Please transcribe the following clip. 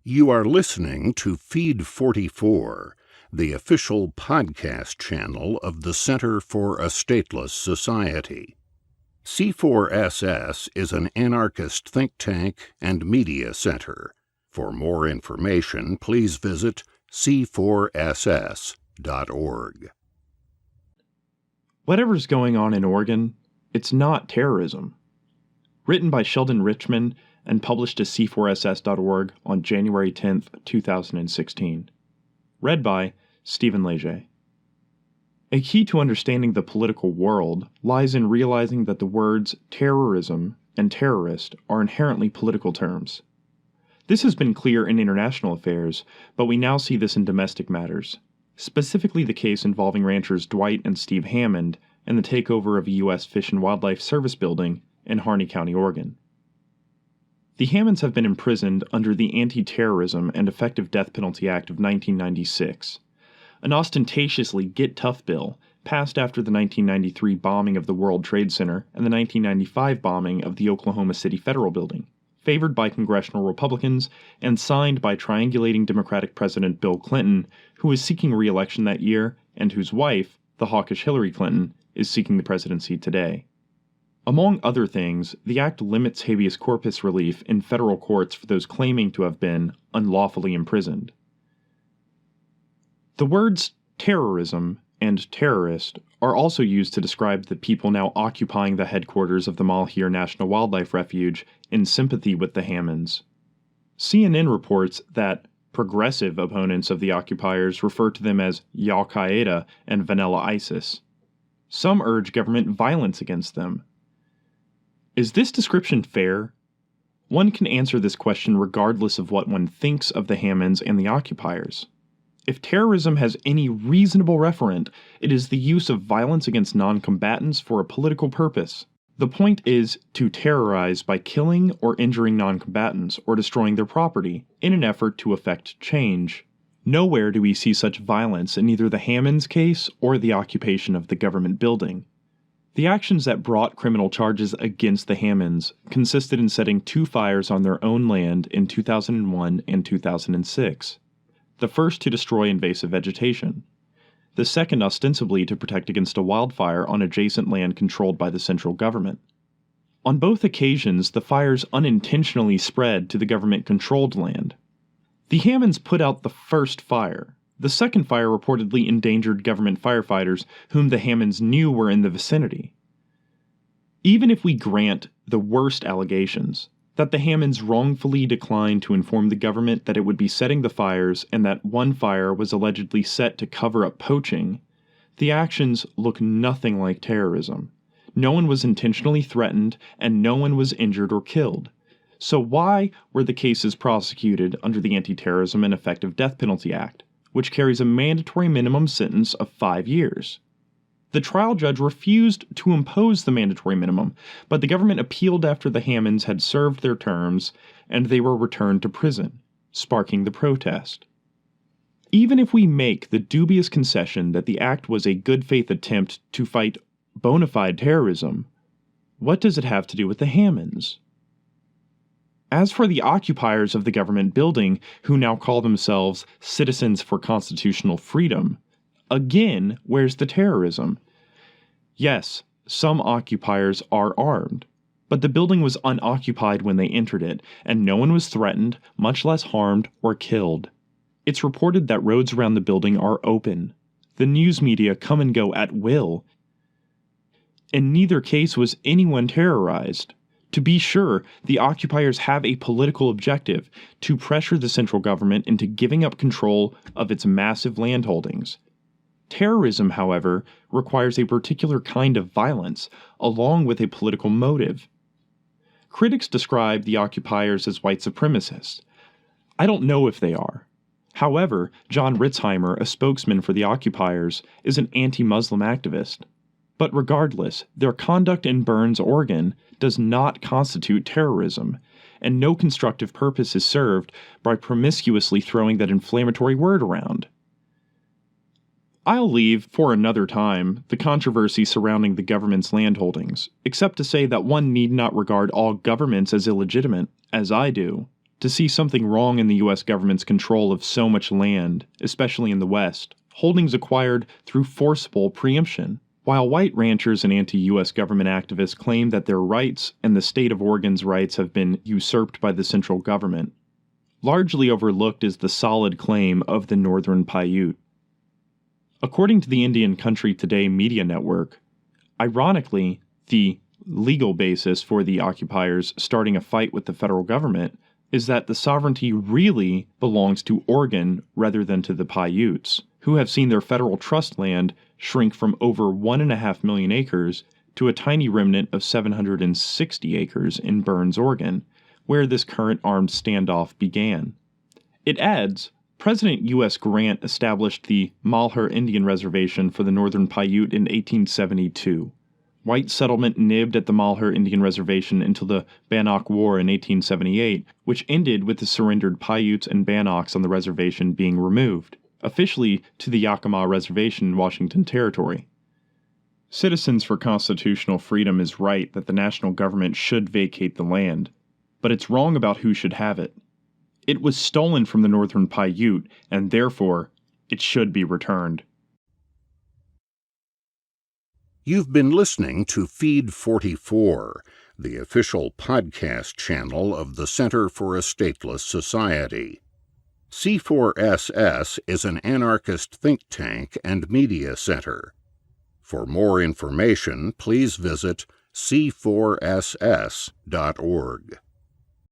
You are listening to Feed 44, the official podcast channel of the Center for a Stateless Society. C4SS is an anarchist think tank and media center. For more information, please visit c4ss.org. Whatever's going on in Oregon, it's not terrorism. Written by Sheldon Richman and published to c4ss.org on January 10th, 2016. Read by Stephen Leger. A key to understanding the political world lies in realizing that the words terrorism and terrorist are inherently political terms. This has been clear in international affairs, but we now see this in domestic matters, specifically the case involving ranchers Dwight and Steve Hammond and the takeover of a U.S. Fish and Wildlife Service building in Harney County, Oregon. The Hammonds have been imprisoned under the Anti-Terrorism and Effective Death Penalty Act of 1996, an ostentatiously get-tough bill passed after the 1993 bombing of the World Trade Center and the 1995 bombing of the Oklahoma City Federal Building, favored by congressional Republicans and signed by triangulating Democratic President Bill Clinton, who was seeking re-election that year, and whose wife, the hawkish Hillary Clinton, is seeking the presidency today. Among other things, the act limits habeas corpus relief in federal courts for those claiming to have been unlawfully imprisoned. The words terrorism and terrorist are also used to describe the people now occupying the headquarters of the Malheur National Wildlife Refuge in sympathy with the Hammonds. CNN reports that progressive opponents of the occupiers refer to them as Al-Qaeda and Vanilla ISIS. Some urge government violence against them. Is this description fair? One can answer this question regardless of what one thinks of the Hammonds and the occupiers. If terrorism has any reasonable referent, it is the use of violence against non-combatants for a political purpose. The point is to terrorize by killing or injuring non-combatants or destroying their property in an effort to effect change. Nowhere do we see such violence in either the Hammonds case or the occupation of the government building. The actions that brought criminal charges against the Hammonds consisted in setting 2 fires on their own land in 2001 and 2006. The first to destroy invasive vegetation. The second ostensibly to protect against a wildfire on adjacent land controlled by the central government. On both occasions, the fires unintentionally spread to the government-controlled land. The Hammonds put out the first fire. The second fire reportedly endangered government firefighters whom the Hammonds knew were in the vicinity. Even if we grant the worst allegations, that the Hammonds wrongfully declined to inform the government that it would be setting the fires and that one fire was allegedly set to cover up poaching, the actions look nothing like terrorism. No one was intentionally threatened and no one was injured or killed. So why were the cases prosecuted under the Anti-Terrorism and Effective Death Penalty Act, which carries a mandatory minimum sentence of 5 years? The trial judge refused to impose the mandatory minimum, but the government appealed after the Hammonds had served their terms, and they were returned to prison, sparking the protest. Even if we make the dubious concession that the act was a good-faith attempt to fight bona fide terrorism, what does it have to do with the Hammonds? As for the occupiers of the government building, who now call themselves Citizens for Constitutional Freedom, again, where's the terrorism? Yes, some occupiers are armed, but the building was unoccupied when they entered it, and no one was threatened, much less harmed or killed. It's reported that roads around the building are open. The news media come and go at will. In neither case was anyone terrorized. To be sure, the occupiers have a political objective to pressure the central government into giving up control of its massive landholdings. Terrorism, however, requires a particular kind of violence, along with a political motive. Critics describe the occupiers as white supremacists. I don't know if they are. However, John Ritzheimer, a spokesman for the occupiers, is an anti-Muslim activist. But regardless, their conduct in Burns, Oregon, does not constitute terrorism, and no constructive purpose is served by promiscuously throwing that inflammatory word around. I'll leave, for another time, the controversy surrounding the government's landholdings, except to say that one need not regard all governments as illegitimate, as I do, to see something wrong in the U.S. government's control of so much land, especially in the West, holdings acquired through forcible preemption, while white ranchers and anti-U.S. government activists claim that their rights and the state of Oregon's rights have been usurped by the central government. Largely overlooked is the solid claim of the Northern Paiute. According to the Indian Country Today media network, ironically, the legal basis for the occupiers starting a fight with the federal government is that the sovereignty really belongs to Oregon rather than to the Paiutes, who have seen their federal trust land shrink from over 1.5 million acres to a tiny remnant of 760 acres in Burns, Oregon, where this current armed standoff began. It adds, President U.S. Grant established the Malheur Indian Reservation for the Northern Paiute in 1872. White settlement nibbed at the Malheur Indian Reservation until the Bannock War in 1878, which ended with the surrendered Paiutes and Bannocks on the reservation being removed, officially to the Yakima Reservation in Washington Territory. Citizens for Constitutional Freedom is right that the national government should vacate the land, but it's wrong about who should have it. It was stolen from the Northern Paiute, and therefore, it should be returned. You've been listening to Feed 44, the official podcast channel of the Center for a Stateless Society. C4SS is an anarchist think tank and media center. For more information, please visit c4ss.org.